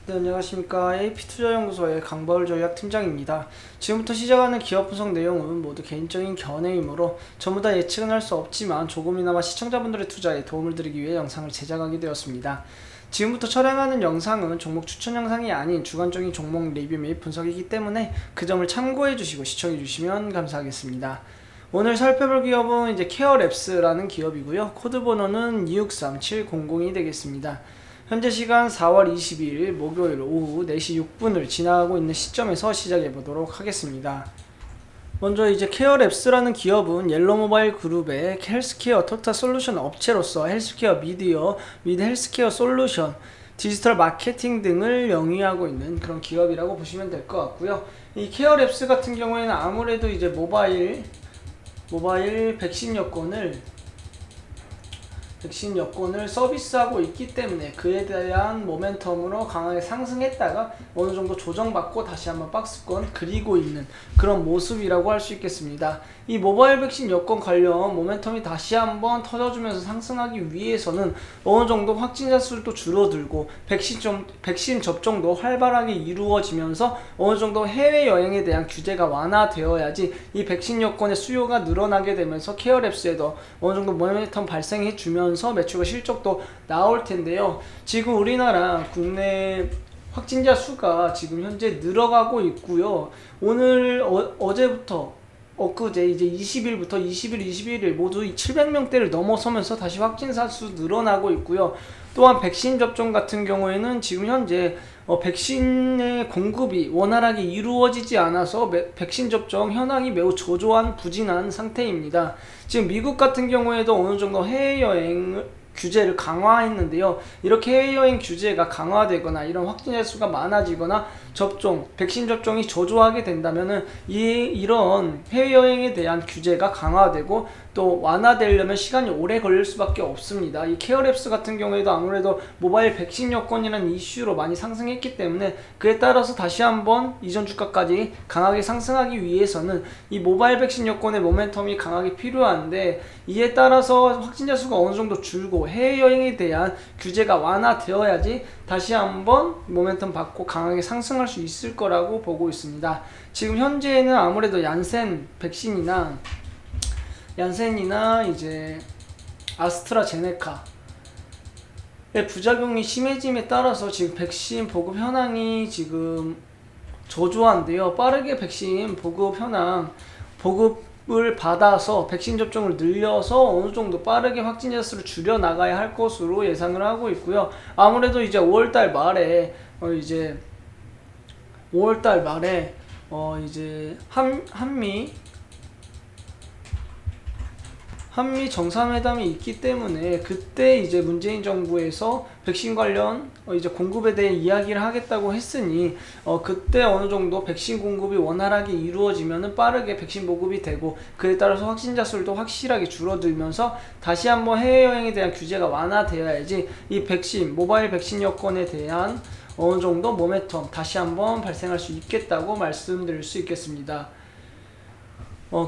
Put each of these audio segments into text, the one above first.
네, 안녕하십니까. AP투자연구소의 강바울 전략팀장입니다. 지금부터 시작하는 기업 분석 내용은 모두 개인적인 견해이므로 전부 다 예측은 할 수 없지만 조금이나마 시청자분들의 투자에 도움을 드리기 위해 영상을 제작하게 되었습니다. 지금부터 촬영하는 영상은 종목 추천 영상이 아닌 주관적인 종목 리뷰 및 분석이기 때문에 그 점을 참고해 주시고 시청해 주시면 감사하겠습니다. 오늘 살펴볼 기업은 이제 케어랩스라는 기업이고요. 코드 번호는 263700이 되겠습니다. 현재 시간 4월 22일 목요일 오후 4시 6분을 지나고 있는 시점에서 시작해 보도록 하겠습니다. 먼저 이제 케어랩스라는 기업은 옐로모바일 그룹의 헬스케어 토탈 솔루션 업체로서 헬스케어 미디어, 및 헬스케어 솔루션, 디지털 마케팅 등을 영위하고 있는 그런 기업이라고 보시면 될 것 같고요. 이 케어랩스 같은 경우에는 아무래도 이제 모바일 백신 여권을 서비스하고 있기 때문에 그에 대한 모멘텀으로 강하게 상승했다가 어느 정도 조정받고 다시 한번 박스권 그리고 있는 그런 모습이라고 할 수 있겠습니다. 이 모바일 백신 여권 관련 모멘텀이 다시 한번 터져주면서 상승하기 위해서는 어느 정도 확진자 수도 줄어들고 백신 접종도 활발하게 이루어지면서 어느 정도 해외여행에 대한 규제가 완화되어야지 이 백신 여권의 수요가 늘어나게 되면서 케어랩스에도 어느 정도 모멘텀 발생해 주면서 매출과 실적도 나올 텐데요. 지금 우리나라 국내 확진자 수가 지금 현재 늘어가고 있고요. 오늘 어제부터 엊그제 이제 20일부터 20일, 21일 모두 700명대를 넘어서면서 다시 확진자 수 늘어나고 있고요. 또한 백신 접종 같은 경우에는 지금 현재 백신의 공급이 원활하게 이루어지지 않아서 백신 접종 현황이 매우 저조한 부진한 상태입니다. 지금 미국 같은 경우에도 어느 정도 해외여행 규제를 강화했는데요. 이렇게 해외여행 규제가 강화되거나 이런 확진자 수가 많아지거나 백신 접종이 저조하게 된다면은 이런 해외여행에 대한 규제가 강화되고 또 완화되려면 시간이 오래 걸릴 수밖에 없습니다. 이 케어랩스 같은 경우에도 아무래도 모바일 백신 여권이라는 이슈로 많이 상승했기 때문에 그에 따라서 다시 한번 이전 주가까지 강하게 상승하기 위해서는 이 모바일 백신 여권의 모멘텀이 강하게 필요한데 이에 따라서 확진자 수가 어느 정도 줄고 해외여행에 대한 규제가 완화되어야지 다시 한번 모멘텀 받고 강하게 상승할 수 있을 거라고 보고 있습니다. 지금 현재는 아무래도 얀센 백신이나 이제 아스트라제네카의 부작용이 심해짐에 따라서 지금 백신 보급 현황이 지금 저조한데요. 빠르게 백신 보급을 받아서 백신 접종을 늘려서 어느 정도 빠르게 확진자 수를 줄여 나가야 할 것으로 예상을 하고 있고요. 아무래도 이제 5월달 말에 이제 한미 정상회담이 있기 때문에 그때 이제 문재인 정부에서 백신 관련 이제 공급에 대해 이야기를 하겠다고 했으니 그때 어느 정도 백신 공급이 원활하게 이루어지면은 빠르게 백신 보급이 되고 그에 따라서 확진자 수도 확실하게 줄어들면서 다시 한번 해외여행에 대한 규제가 완화되어야지 이 모바일 백신 여권에 대한 어느 정도 모멘텀 다시 한번 발생할 수 있겠다고 말씀드릴 수 있겠습니다.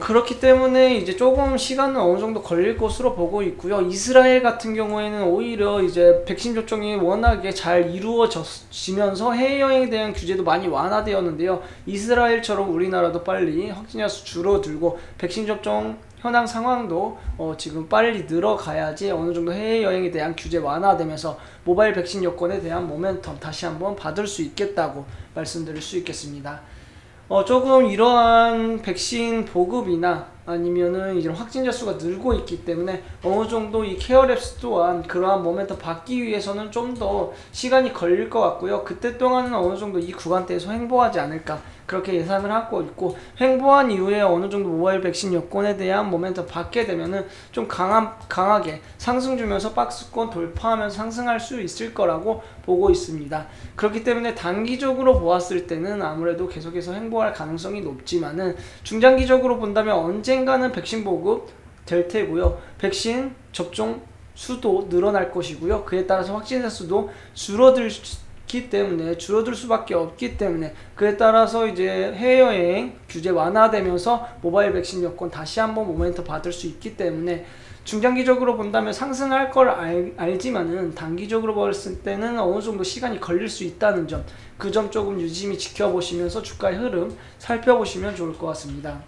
그렇기 때문에 이제 조금 시간은 어느 정도 걸릴 것으로 보고 있고요. 이스라엘 같은 경우에는 오히려 이제 백신 접종이 워낙에 잘 이루어지면서 해외여행에 대한 규제도 많이 완화되었는데요. 이스라엘처럼 우리나라도 빨리 확진자 수 줄어들고 백신 접종 현황 상황도 지금 빨리 늘어가야지 어느 정도 해외여행에 대한 규제 완화되면서 모바일 백신 여권에 대한 모멘텀 다시 한번 받을 수 있겠다고 말씀드릴 수 있겠습니다. 조금 이러한 백신 보급이나 아니면은 이제 확진자 수가 늘고 있기 때문에 어느 정도 이 케어랩스 또한 그러한 모멘텀 받기 위해서는 좀 더 시간이 걸릴 것 같고요. 그때 동안은 어느 정도 이 구간대에서 횡보하지 않을까 그렇게 예상을 하고 있고, 횡보한 이후에 어느 정도 모바일 백신 여권에 대한 모멘텀 받게 되면은 좀 강하게 상승 주면서 박스권 돌파하면서 상승할 수 있을 거라고 보고 있습니다. 그렇기 때문에 단기적으로 보았을 때는 아무래도 계속해서 횡보할 가능성이 높지만은 중장기적으로 본다면 언젠가는 백신 보급 될 테고요. 백신 접종 수도 늘어날 것이고요. 그에 따라서 확진자 수도 줄어들 수밖에 없기 때문에 그에 따라서 이제 해외여행 규제 완화되면서 모바일 백신 여권 다시 한번 모멘텀 받을 수 있기 때문에 중장기적으로 본다면 상승할 걸 알지만은 단기적으로 봤을 때는 어느 정도 시간이 걸릴 수 있다는 점, 그 점 조금 유심히 지켜보시면서 주가의 흐름 살펴보시면 좋을 것 같습니다.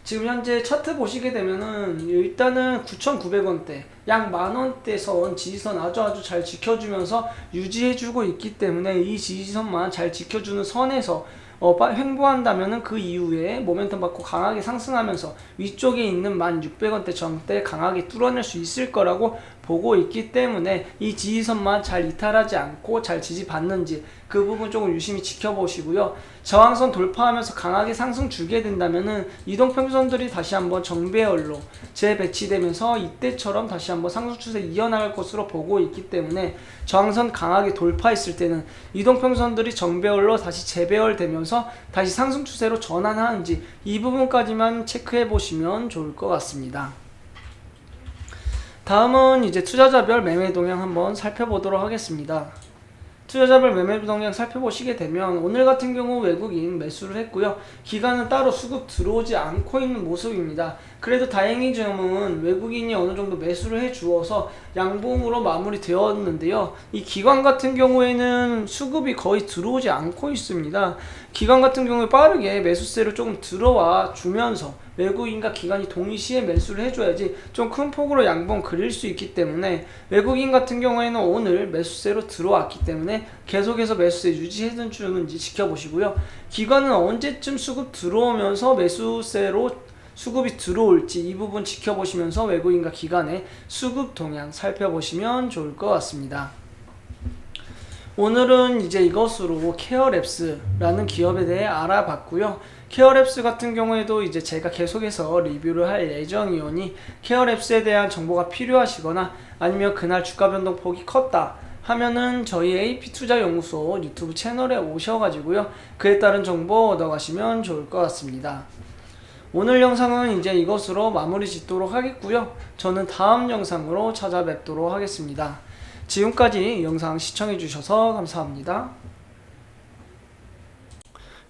지금 현재 차트 보시게 되면은 일단은 9,900원대 약 만원대 선 지지선 아주 잘 지켜주면서 유지해주고 있기 때문에 이 지지선만 잘 지켜주는 선에서 횡보한다면은 그 이후에 모멘텀 받고 강하게 상승하면서 위쪽에 있는 1,600원대 정대 강하게 뚫어낼 수 있을 거라고 보고 있기 때문에 이 지지선만 잘 이탈하지 않고 잘 지지받는지 그 부분 조금 유심히 지켜보시고요. 저항선 돌파하면서 강하게 상승 주게 된다면은 이동평선들이 다시 한번 정배열로 재배치되면서 이때처럼 다시 한번 상승 추세 이어나갈 것으로 보고 있기 때문에 저항선 강하게 돌파했을 때는 이동평선들이 정배열로 다시 재배열되면서 다시 상승 추세로 전환하는지 이 부분까지만 체크해 보시면 좋을 것 같습니다. 다음은 이제 투자자별 매매 동향 한번 살펴보도록 하겠습니다. 투자자별 매매 동향 살펴보시게 되면 오늘 같은 경우 외국인 매수를 했고요. 기간은 따로 수급 들어오지 않고 있는 모습입니다. 그래도 다행인 점은 외국인이 어느 정도 매수를 해 주어서 양봉으로 마무리 되었는데요. 이 기관 같은 경우에는 수급이 거의 들어오지 않고 있습니다. 기관 같은 경우에 빠르게 매수세로 조금 들어와 주면서 외국인과 기관이 동시에 매수를 해줘야지 좀 큰 폭으로 양봉 그릴 수 있기 때문에 외국인 같은 경우에는 오늘 매수세로 들어왔기 때문에 계속해서 매수세 유지해 주는지 지켜보시고요. 기관은 언제쯤 수급 들어오면서 매수세로 수급이 들어올지 이 부분 지켜보시면서 외국인과 기관의 수급 동향 살펴보시면 좋을 것 같습니다. 오늘은 이제 이것으로 케어랩스라는 기업에 대해 알아봤고요. 케어랩스 같은 경우에도 이제 제가 계속해서 리뷰를 할 예정이오니 케어랩스에 대한 정보가 필요하시거나 아니면 그날 주가 변동폭이 컸다 하면은 저희 AP투자연구소 유튜브 채널에 오셔가지고요. 그에 따른 정보 얻어가시면 좋을 것 같습니다. 오늘 영상은 이제 이것으로 마무리 짓도록 하겠고요. 저는 다음 영상으로 찾아뵙도록 하겠습니다. 지금까지 영상 시청해주셔서 감사합니다.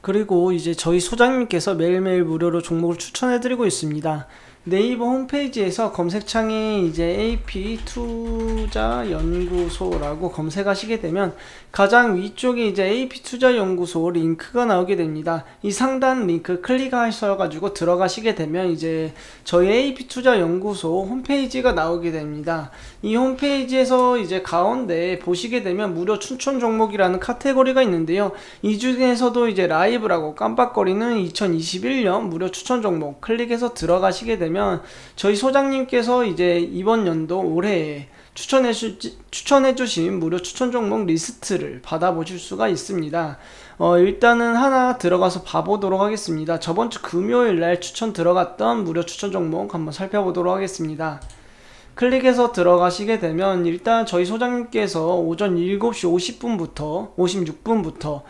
그리고 이제 저희 소장님께서 매일매일 무료로 종목을 추천해드리고 있습니다. 네이버 홈페이지에서 검색창에 이제 AP투자연구소라고 검색하시게 되면 가장 위쪽에 이제 AP투자연구소 링크가 나오게 됩니다. 이 상단 링크 클릭하셔가지고 들어가시게 되면 이제 저희 AP투자연구소 홈페이지가 나오게 됩니다. 이 홈페이지에서 이제 가운데 보시게 되면 무료 추천 종목이라는 카테고리가 있는데요. 이 중에서도 이제 라이브라고 깜빡거리는 2021년 무료 추천 종목 클릭해서 들어가시게 되면 저희 소장님께서 이제 이번 연도 올해에 추천해주신 무료 추천 종목 리스트를 받아보실 수가 있습니다. 일단은 하나 들어가서 봐보도록 하겠습니다. 저번주 금요일날 추천 들어갔던 무료 추천 종목 한번 살펴보도록 하겠습니다. 클릭해서 들어가시게 되면 일단 저희 소장님께서 오전 7시 50분부터 56분부터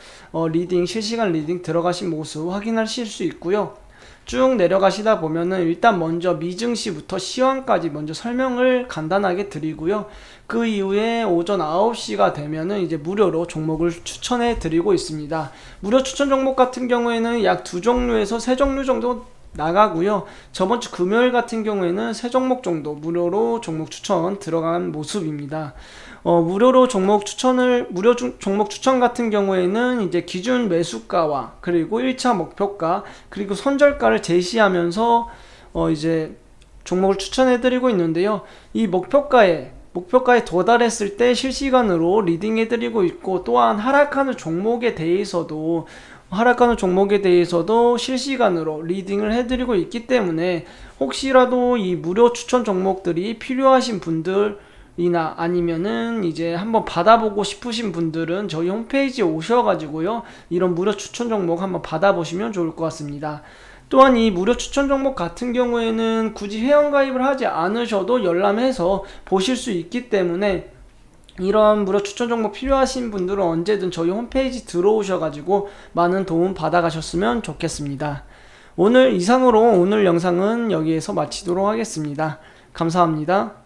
리딩 실시간 리딩 들어가신 모습 확인하실 수 있고요. 쭉 내려가시다 보면은 일단 먼저 미증시부터 시황까지 먼저 설명을 간단하게 드리고요. 그 이후에 오전 9시가 되면은 이제 무료로 종목을 추천해 드리고 있습니다. 무료 추천 종목 같은 경우에는 약 2종류에서 3종류 정도 나가고요. 저번주 금요일 같은 경우에는 3종목 정도 무료로 종목 추천 들어간 모습입니다. 무료 종목 추천 같은 경우에는 이제 기준 매수가와 그리고 1차 목표가 그리고 손절가를 제시하면서 이제 종목을 추천해 드리고 있는데요. 이 목표가에 도달했을 때 실시간으로 리딩해 드리고 있고, 또한 하락하는 종목에 대해서도 실시간으로 리딩을 해드리고 있기 때문에 혹시라도 이 무료 추천 종목들이 필요하신 분들이나 아니면은 이제 한번 받아보고 싶으신 분들은 저희 홈페이지에 오셔가지고요, 이런 무료 추천 종목 한번 받아보시면 좋을 것 같습니다. 또한 이 무료 추천 종목 같은 경우에는 굳이 회원가입을 하지 않으셔도 열람해서 보실 수 있기 때문에 이런 무료 추천 종목 필요하신 분들은 언제든 저희 홈페이지 들어오셔가지고 많은 도움 받아가셨으면 좋겠습니다. 이상으로 오늘 영상은 여기에서 마치도록 하겠습니다. 감사합니다.